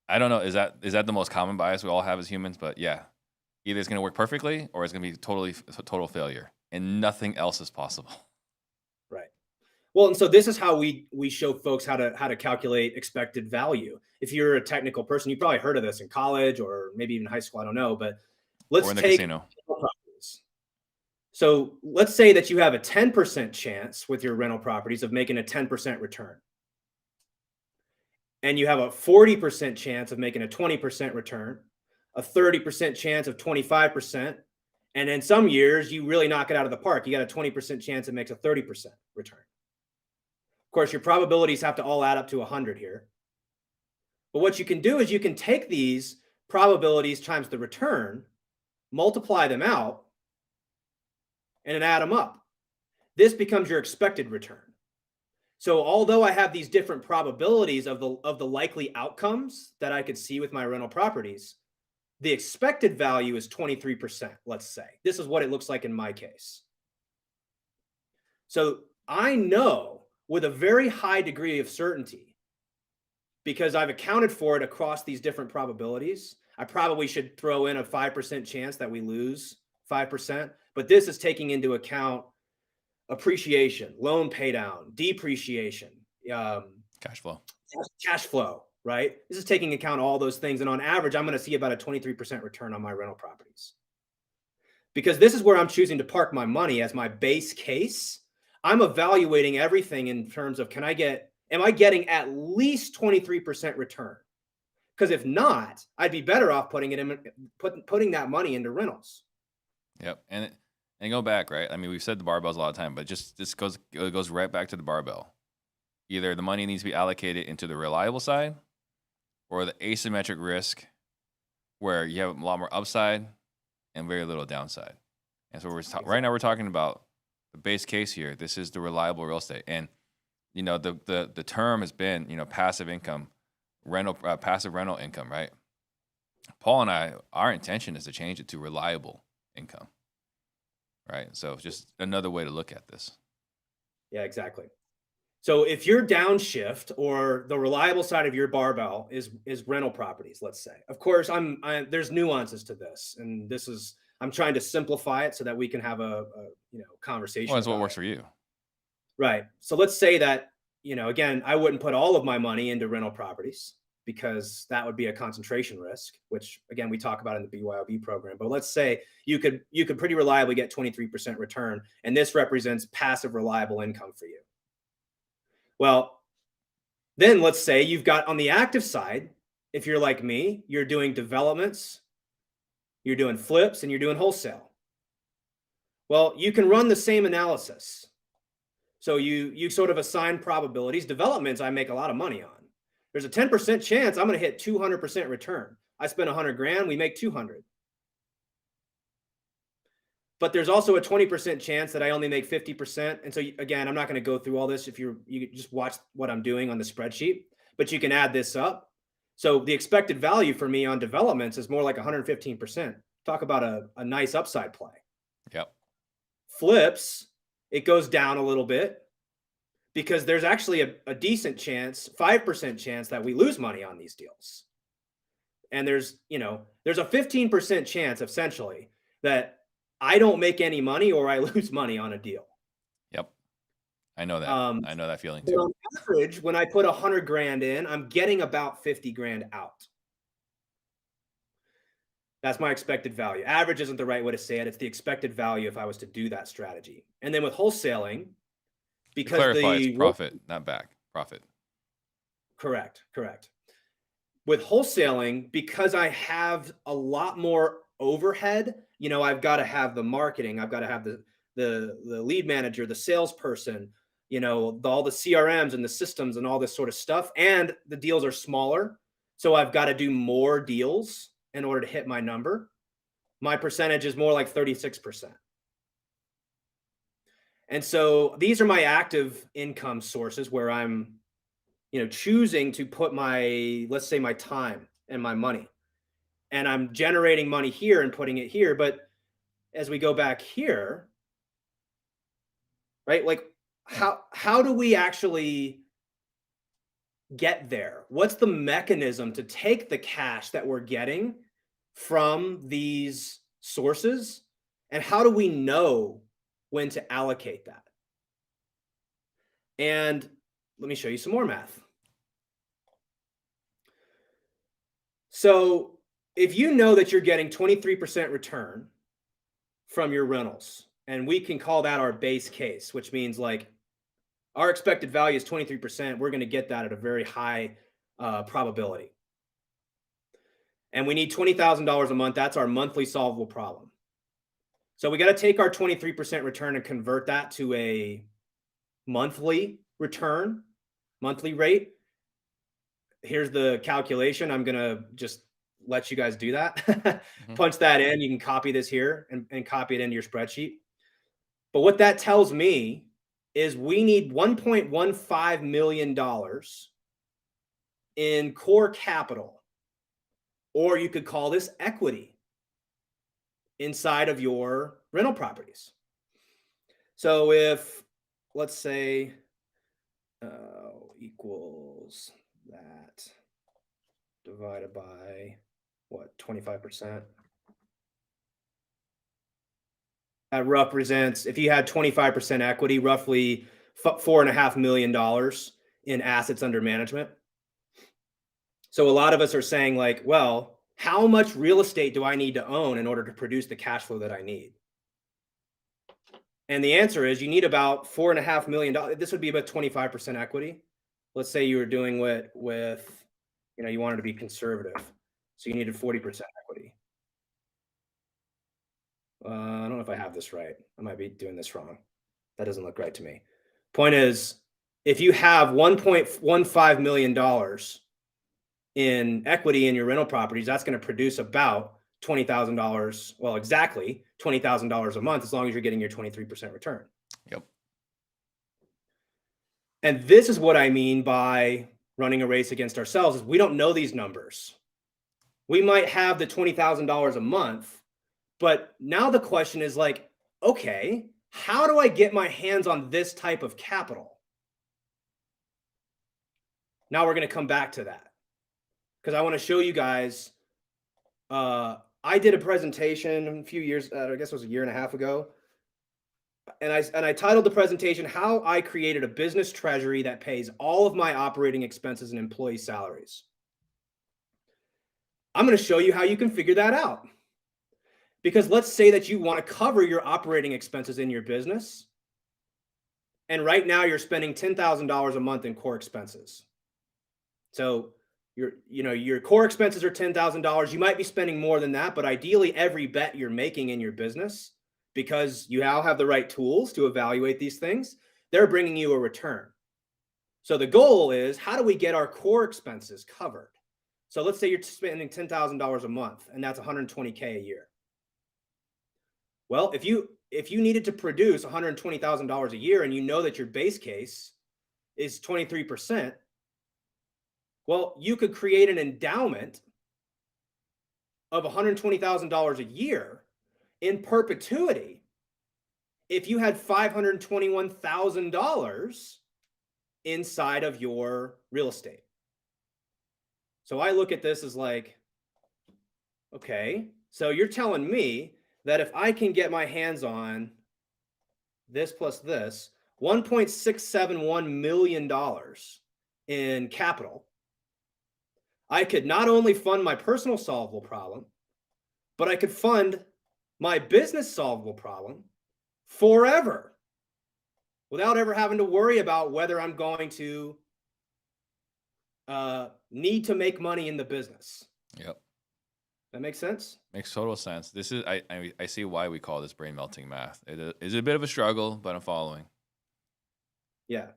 I don't know. Is that the most common bias we all have as humans? But yeah, either it's going to work perfectly or it's going to be total failure, and nothing else is possible. Right. Well, and so this is how we show folks how to calculate expected value. If you're a technical person, you probably heard of this in college or maybe even high school. I don't know, but let's take casino. So let's say that you have a 10% chance with your rental properties of making a 10% return. And you have a 40% chance of making a 20% return, a 30% chance of 25%. And then some years you really knock it out of the park. You got a 20% chance it makes a 30% return. Of course, your probabilities have to all add up to 100 here. But what you can do is you can take these probabilities times the return, multiply them out, and then add them up. This becomes your expected return. So although I have these different probabilities of the likely outcomes that I could see with my rental properties, the expected value is 23%, let's say. This is what it looks like in my case. So I know with a very high degree of certainty, because I've accounted for it across these different probabilities, I probably should throw in a 5% chance that we lose 5%, but this is taking into account appreciation, loan pay down, depreciation, cash flow, right? This is taking account all those things. And on average, I'm going to see about a 23% return on my rental properties. Because this is where I'm choosing to park my money as my base case. I'm evaluating everything in terms of, am I getting at least 23% return? Because if not, I'd be better off putting that money into rentals. Yep. And go back, right? I mean, we've said the barbells a lot of time, but it goes right back to the barbell. Either the money needs to be allocated into the reliable side or the asymmetric risk, where you have a lot more upside and very little downside. And so right now we're talking about the base case here. This is the reliable real estate. And, the term has been, passive income, passive rental income, right? Paul and I, our intention is to change it to reliable income. Right. So just another way to look at this. Yeah, exactly. So if your downshift or the reliable side of your barbell is rental properties, let's say, of course, there's nuances to this, and I'm trying to simplify it so that we can have a conversation. Well, that's what works for you. Right. So let's say that, again, I wouldn't put all of my money into rental properties, because that would be a concentration risk, which again, we talk about in the BYOB program. But let's say you could pretty reliably get 23% return, and this represents passive reliable income for you. Well, then let's say you've got on the active side, if you're like me, you're doing developments, you're doing flips, and you're doing wholesale. Well, you can run the same analysis. So you sort of assign probabilities. Developments I make a lot of money on. There's a 10% chance I'm going to hit 200% return. I spend 100 grand, we make 200. But there's also a 20% chance that I only make 50%. And so again, I'm not going to go through all this. If you just watch what I'm doing on the spreadsheet, but you can add this up. So the expected value for me on developments is more like 115%. Talk about a nice upside play. Yep. Flips, it goes down a little bit because there's actually a decent chance, 5% chance that we lose money on these deals. And there's a 15% chance essentially that I don't make any money or I lose money on a deal. Yep. I know that. I know that feeling too. On average, when I put 100 grand in, I'm getting about 50 grand out. That's my expected value. Average isn't the right way to say it. It's the expected value if I was to do that strategy. And then with wholesaling, because clarify, it's profit, not back profit. Correct. With wholesaling, because I have a lot more overhead, I've got to have the marketing, I've got to have the lead manager, the salesperson, all the CRMs and the systems and all this sort of stuff. And the deals are smaller. So I've got to do more deals in order to hit my number. My percentage is more like 36%. And so these are my active income sources where I'm, choosing to put let's say my time and my money, and I'm generating money here and putting it here. But as we go back here, right? Like how do we actually get there? What's the mechanism to take the cash that we're getting from these sources, and how do we know when to allocate that? And let me show you some more math. So if you know that you're getting 23% return from your rentals, and we can call that our base case, which means like our expected value is 23%, we're going to get that at a very high probability. And we need $20,000 a month. That's our monthly solvable problem. So we got to take our 23% return and convert that to a monthly return, monthly rate. Here's the calculation. I'm going to just let you guys do that. Punch that in. You can copy this here and copy it into your spreadsheet. But what that tells me is we need $1.15 million in core capital, or you could call this equity inside of your rental properties. So if, let's say, equals that divided by what, 25%? That represents, if you had 25% equity, roughly $4.5 million in assets under management. So a lot of us are saying like, well, how much real estate do I need to own in order to produce the cash flow that I need? And the answer is you need about $4.5 million. This would be about 25% equity. Let's say you were doing with you wanted to be conservative. So you needed 40% equity. I don't know if I have this right. I might be doing this wrong. That doesn't look right to me. Point is, if you have $1.15 million in equity in your rental properties, that's going to produce about $20,000. Well, exactly $20,000 a month, as long as you're getting your 23% return. Yep. And this is what I mean by running a race against ourselves, is we don't know these numbers. We might have the $20,000 a month, but now the question is like, okay, how do I get my hands on this type of capital? Now we're going to come back to that because I want to show you guys. I did a presentation a few years, I guess it was a year and a half ago. And I titled the presentation, How I Created a Business Treasury That Pays All of My Operating Expenses and Employee Salaries. I'm going to show you how you can figure that out. Because let's say that you want to cover your operating expenses in your business. And right now you're spending $10,000 a month in core expenses. So your core expenses are $10,000. You might be spending more than that, but ideally every bet you're making in your business, because you now have the right tools to evaluate these things, they're bringing you a return. So the goal is, how do we get our core expenses covered? So let's say you're spending $10,000 a month, and that's $120K a year. Well, if you needed to produce $120,000 a year and you know that your base case is 23%, well, you could create an endowment of $120,000 a year in perpetuity if you had $521,000 inside of your real estate. So I look at this as like, okay, so you're telling me that if I can get my hands on this plus this, $1.671 million in capital, I could not only fund my personal solvable problem, but I could fund my business solvable problem forever without ever having to worry about whether I'm going to need to make money in the business. Yep. That makes sense? Makes total sense. This is I see why we call this brain melting math. It is a bit of a struggle, but I'm following. Yeah.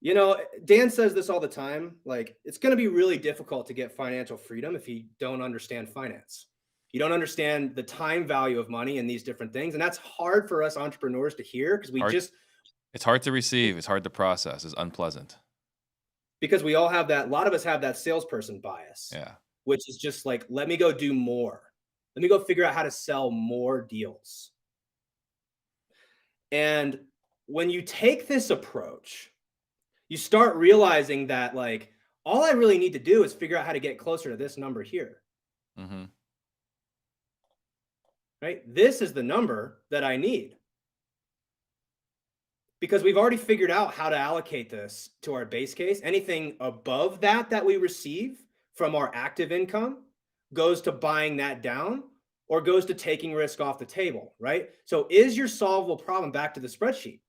You know, Dan says this all the time, like, it's going to be really difficult to get financial freedom if you don't understand finance. You don't understand the time value of money and these different things. And that's hard for us entrepreneurs to hear because it's hard to receive. It's hard to process. It's unpleasant. Because we all have that, a lot of us have that salesperson bias. Yeah. Which is just like, let me go do more. Let me go figure out how to sell more deals. And when you take this approach, you start realizing that, like, all I really need to do is figure out how to get closer to this number here. Mm-hmm. Right? This is the number that I need. Because we've already figured out how to allocate this to our base case. Anything above that we receive from our active income goes to buying that down or goes to taking risk off the table, right? So is your solvable problem, back to the spreadsheet?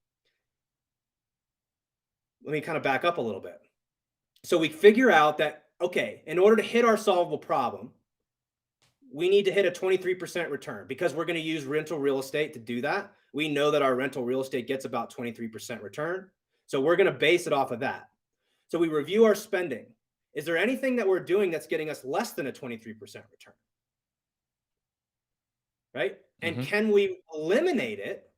Let me kind of back up a little bit. So we figure out that, okay, in order to hit our solvable problem, we need to hit a 23% return because we're going to use rental real estate to do that. We know that our rental real estate gets about 23% return. So we're going to base it off of that. So we review our spending. Is there anything that we're doing that's getting us less than a 23% return? Right? And can we eliminate it?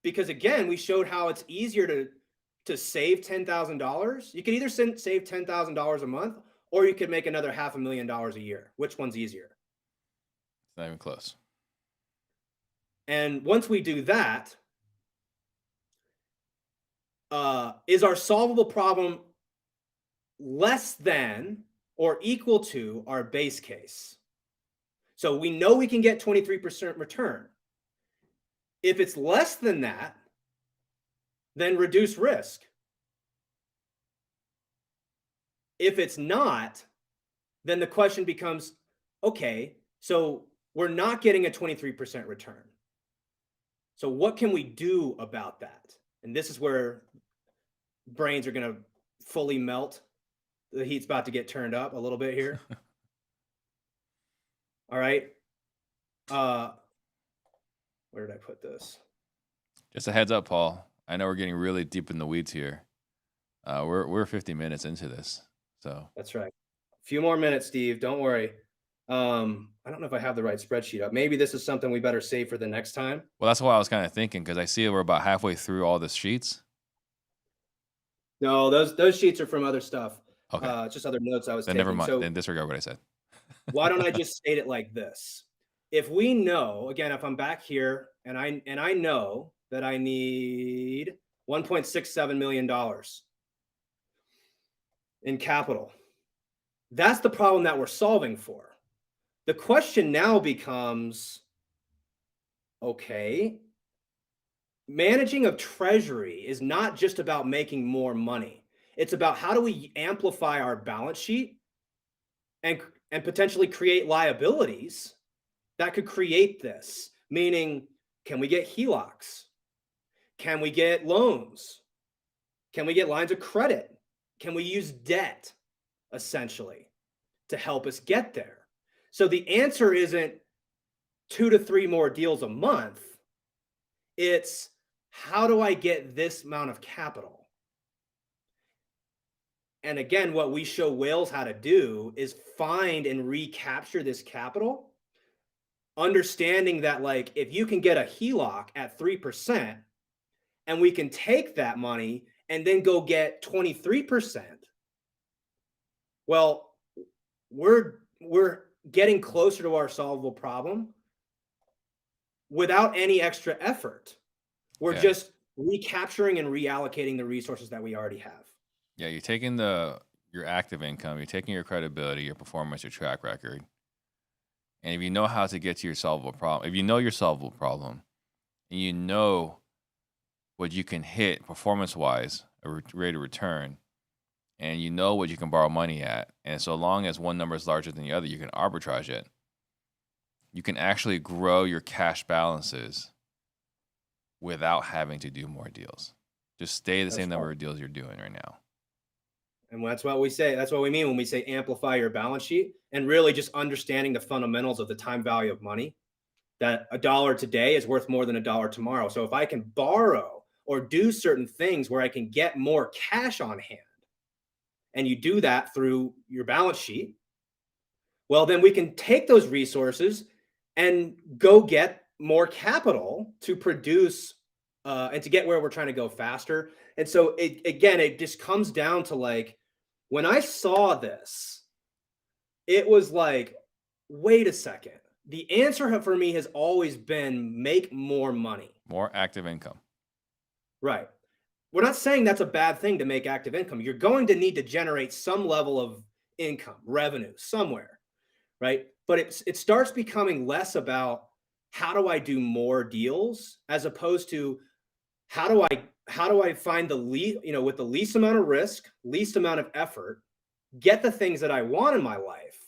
Because again, we showed how it's easier to save $10,000. You could either save $10,000 a month, or you could make another $500,000 a year. Which one's easier? It's not even close. And once we do that, is our solvable problem less than or equal to our base case? So we know we can get 23% return. If it's less than that, then reduce risk. If it's not, then the question becomes, okay, so we're not getting a 23% return. So what can we do about that? And this is where brains are going to fully melt. The heat's about to get turned up a little bit here. All right. Where did I put this? Just a heads up, Paul. I know we're getting really deep in the weeds here. We're 50 minutes into this, so that's right. A few more minutes, Steve. Don't worry. I don't know if I have the right spreadsheet up. Maybe this is something we better save for the next time. Well, that's what I was kind of thinking, because I see we're about halfway through all the sheets. No, those sheets are from other stuff. Okay. Just other notes I was taking. Never mind. So then disregard what I said. why don't I just state it like this? If we know, again, if I'm back here and I know that I need $1.67 million in capital, that's the problem that we're solving for. The question now becomes, okay, managing a treasury is not just about making more money. It's about how do we amplify our balance sheet and potentially create liabilities that could create this. Meaning, can we get HELOCs? Can we get loans? Can we get lines of credit? Can we use debt, essentially? to help us get there. So the answer isn't 2 to 3 more deals a month. It's how do I get this amount of capital? And again, what we show whales how to do is find and recapture this capital, understanding that like if you can get a HELOC at 3% and we can take that money and then go get 23%, well, we're getting closer to our solvable problem without any extra effort. We're just recapturing and reallocating the resources that we already have. Yeah, you're taking your active income, you're taking your credibility, your performance, your track record. And if you know how to get to your solvable problem, if you know your solvable problem, and you know what you can hit performance-wise, a rate of return, and you know what you can borrow money at, and so long as one number is larger than the other, you can arbitrage it. You can actually grow your cash balances without having to do more deals. Just stay the same number of deals you're doing right now. And that's what we say. That's what we mean when we say amplify your balance sheet, and really just understanding the fundamentals of the time value of money, that $1 today is worth more than $1 tomorrow. So if I can borrow or do certain things where I can get more cash on hand, and you do that through your balance sheet, well, then we can take those resources and go get more capital to produce and to get where we're trying to go faster. And so it just comes down to like, when I saw this, it was like, wait a second. The answer for me has always been make more money. More active income. Right. We're not saying that's a bad thing to make active income. You're going to need to generate some level of income, revenue somewhere, right? But it starts becoming less about how do I do more deals as opposed to how do I find the least, with the least amount of risk, least amount of effort, get the things that I want in my life.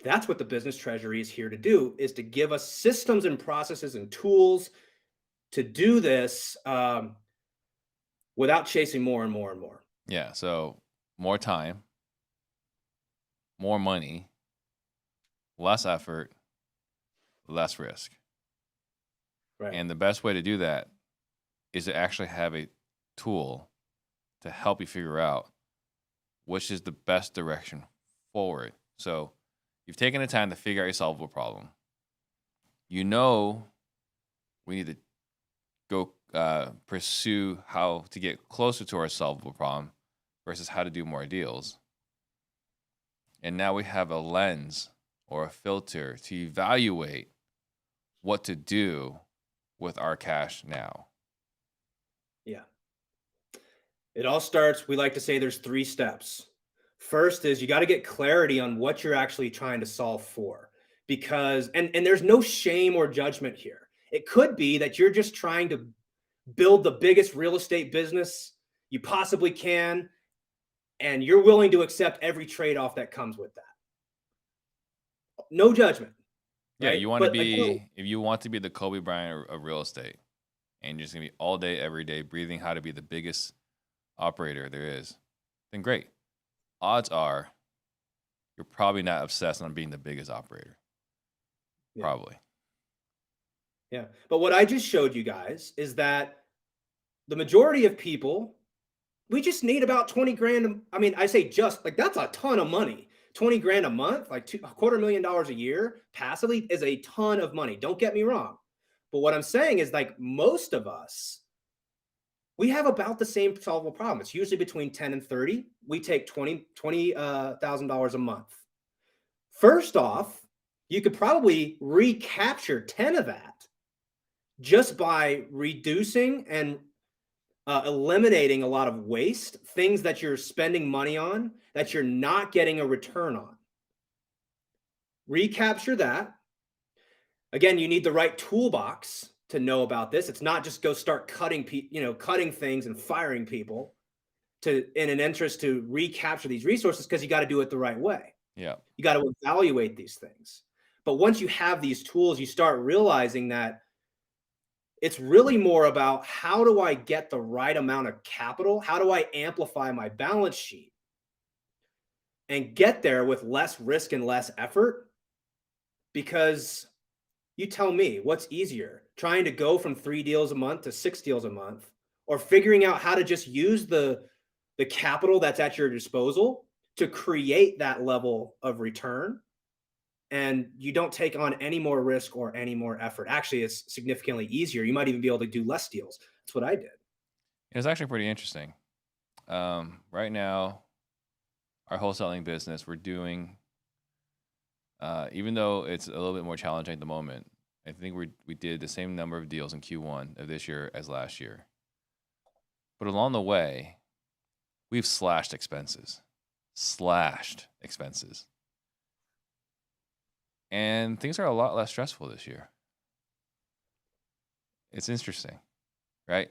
That's what the business treasury is here to do, is to give us systems and processes and tools to do this without chasing more and more and more. Yeah. So more time, more money, less effort, less risk. Right. And the best way to do that is to actually have a tool to help you figure out which is the best direction forward. So you've taken the time to figure out your solvable problem. You know we need to go pursue how to get closer to our solvable problem versus how to do more deals. And now we have a lens or a filter to evaluate what to do with our cash now. Yeah. It all starts, we like to say there's 3 steps. First is you got to get clarity on what you're actually trying to solve for, because, and there's no shame or judgment here. It could be that you're just trying to build the biggest real estate business you possibly can, and you're willing to accept every trade-off that comes with that. No judgment. Yeah, right? you want to be, if you want to be the Kobe Bryant of real estate, and you're just gonna be all day, every day, breathing how to be the biggest operator there is, then great. Odds are you're probably not obsessed on being the biggest operator. Yeah. Probably. Yeah. But what I just showed you guys is that the majority of people, we just need about 20 grand. I mean, I say just, like, that's a ton of money. 20 grand a month, like $250,000 a year passively is a ton of money. Don't get me wrong. But what I'm saying is, like, most of us, we have about the same solvable problem. It's usually between 10 and 30. We take $20,000 a month. First off, you could probably recapture 10 of that just by reducing and eliminating a lot of waste, things that you're spending money on that you're not getting a return on. Recapture that. Again, you need the right toolbox to know about this. It's not just go start cutting things and firing people in an interest to recapture these resources, because you got to do it the right way. Yeah. You got to evaluate these things. But once you have these tools, you start realizing that it's really more about how do I get the right amount of capital? How do I amplify my balance sheet and get there with less risk and less effort. Because you tell me, what's easier, trying to go from 3 deals a month to 6 deals a month, or figuring out how to just use the capital that's at your disposal to create that level of return, and you don't take on any more risk or any more effort. Actually, it's significantly easier. You might even be able to do less deals. That's what I did. It's actually pretty interesting. Right now, our wholesaling business, we're doing, even though it's a little bit more challenging at the moment, I think we did the same number of deals in Q1 of this year as last year. But along the way, we've slashed expenses. And things are a lot less stressful this year. It's interesting, right?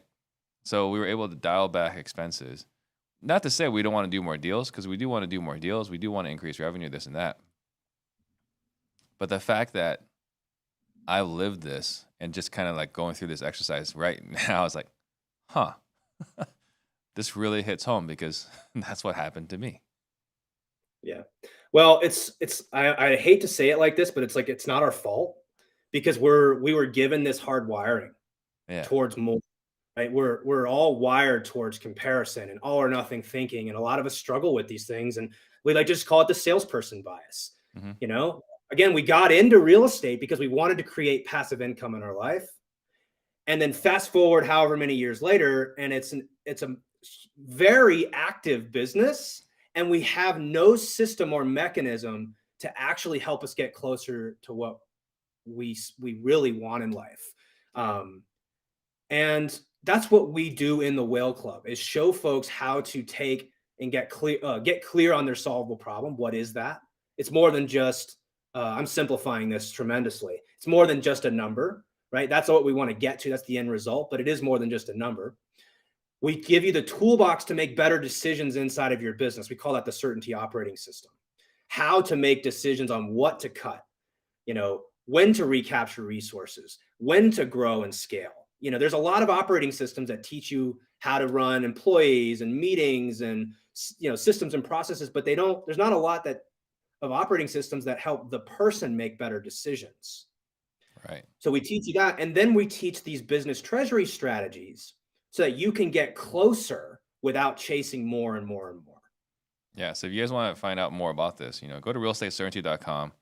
So we were able to dial back expenses. Not to say we don't want to do more deals, because we do want to do more deals. We do want to increase revenue, this and that. But the fact that I've lived this and just kind of like going through this exercise right now is like, huh, this really hits home, because that's what happened to me. Yeah. Well, I hate to say it like this, but it's like it's not our fault, because we were given this hard wiring Yeah. towards more. Right? We're all wired towards comparison and all or nothing thinking, and a lot of us struggle with these things, and we like just call it the salesperson bias. Mm-hmm. You know, again, we got into real estate because we wanted to create passive income in our life, and then fast forward however many years later, and it's a very active business, and we have no system or mechanism to actually help us get closer to what we really want in life. And that's what we do in the Whale Club, is show folks how to take and get clear on their solvable problem. What is that? It's more than just, I'm simplifying this tremendously. It's more than just a number, right? That's what we want to get to. That's the end result, but it is more than just a number. We give you the toolbox to make better decisions inside of your business. We call that the certainty operating system. How to make decisions on what to cut, when to recapture resources, when to grow and scale. There's a lot of operating systems that teach you how to run employees and meetings and, systems and processes, but there's not a lot of operating systems that help the person make better decisions. Right. So we teach you that. And then we teach these business treasury strategies so that you can get closer without chasing more and more and more. Yeah. So if you guys want to find out more about this, go to realestatecertainty.com.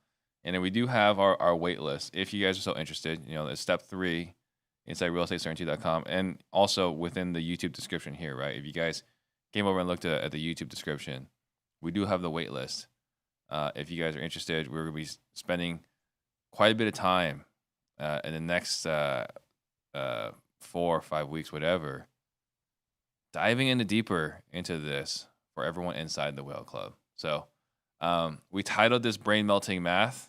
And then we do have our wait list. If you guys are so interested, it's step 3 inside realestatecertainty.com, and also within the YouTube description here, right? If you guys came over and looked at the YouTube description, we do have the wait list. If you guys are interested, we're going to be spending quite a bit of time in the next 4 or 5 weeks, whatever, diving deeper into this for everyone inside the Whale Club. So we titled this Brain Melting Math.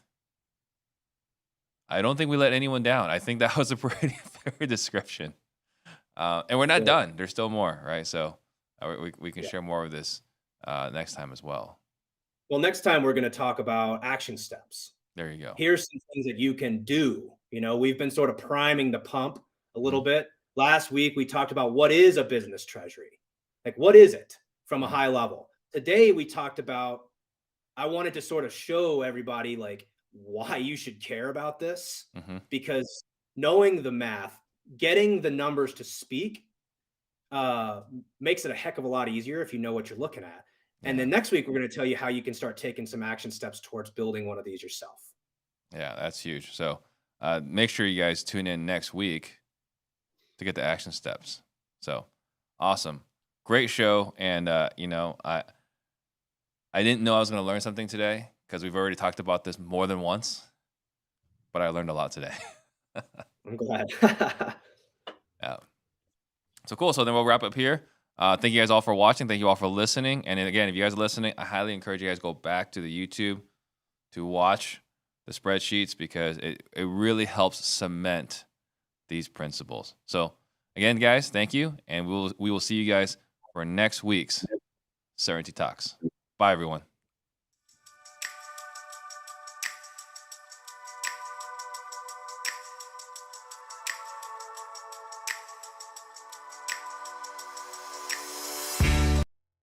I don't think we let anyone down. I think that was a pretty fair description. And we're not done. There's still more, right? So we can share more of this next time as well. Well, next time we're going to talk about action steps. There you go. Here's some things that you can do. We've been sort of priming the pump a little bit. Last week, we talked about what is a business treasury. Like, what is it from a high level? Today, we talked about, I wanted to sort of show everybody like why you should care about this, because knowing the math, getting the numbers to speak makes it a heck of a lot easier if you know what you're looking at. Yeah. And then next week, we're going to tell you how you can start taking some action steps towards building one of these yourself. Yeah, that's huge. So make sure you guys tune in next week to get the action steps. So awesome. Great show. And, I didn't know I was going to learn something today, because we've already talked about this more than once, but I learned a lot today. I'm glad. Yeah. So cool. So then we'll wrap up here. Thank you guys all for watching. Thank you all for listening. And again, if you guys are listening, I highly encourage you guys to go back to the YouTube to watch the spreadsheets, because it really helps cement these principles. So again, guys, thank you. And we will see you guys for next week's Certainty Talks. Bye, everyone.